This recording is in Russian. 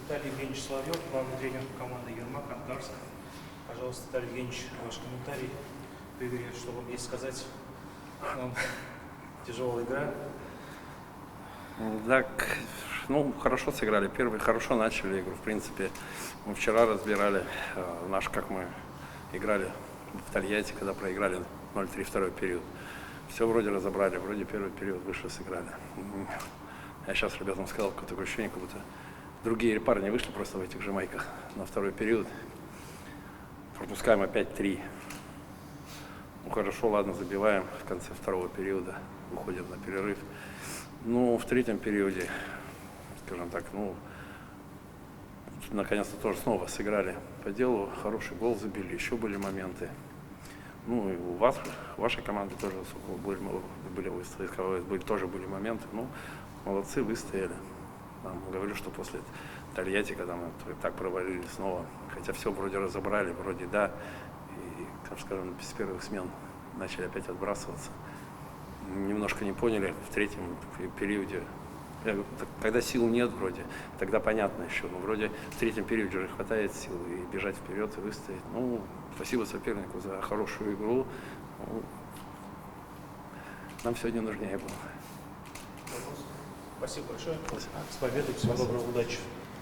Виталий Евгеньевич Соловьев, главный тренер команды Ермак, Ангарск. Пожалуйста, Виталий Евгеньевич, ваш комментарий по игре, что вам есть сказать? Тяжелая игра. Так, ну, хорошо сыграли. Первый хорошо начали игру. В принципе, мы вчера разбирали как мы играли в Тольятти, когда проиграли 0-3 второй период. Все вроде разобрали, вроде первый период вышли, сыграли. Я сейчас ребятам сказал, такое ощущение, как будто другие парни вышли просто в этих же майках на второй период. Пропускаем опять 3. Ну хорошо, ладно, забиваем в конце второго периода, уходим на перерыв. Ну, в третьем периоде, скажем так, наконец-то тоже снова сыграли по делу, хороший гол забили, еще были моменты. Ну, и у вас, вашей команды тоже тоже были моменты. Ну, молодцы, выстояли. Говорю, что после Тольятти, когда мы так провалились снова, хотя все вроде разобрали, вроде да, и, так скажем, с первых смен начали опять отбрасываться. Немножко не поняли в третьем периоде, когда сил нет вроде, тогда понятно еще, но вроде в третьем периоде уже хватает сил и бежать вперед и выстоять. Ну, спасибо сопернику за хорошую игру. Ну, нам сегодня нужнее было. Спасибо большое. Спасибо. С победой, всего доброго, удачи.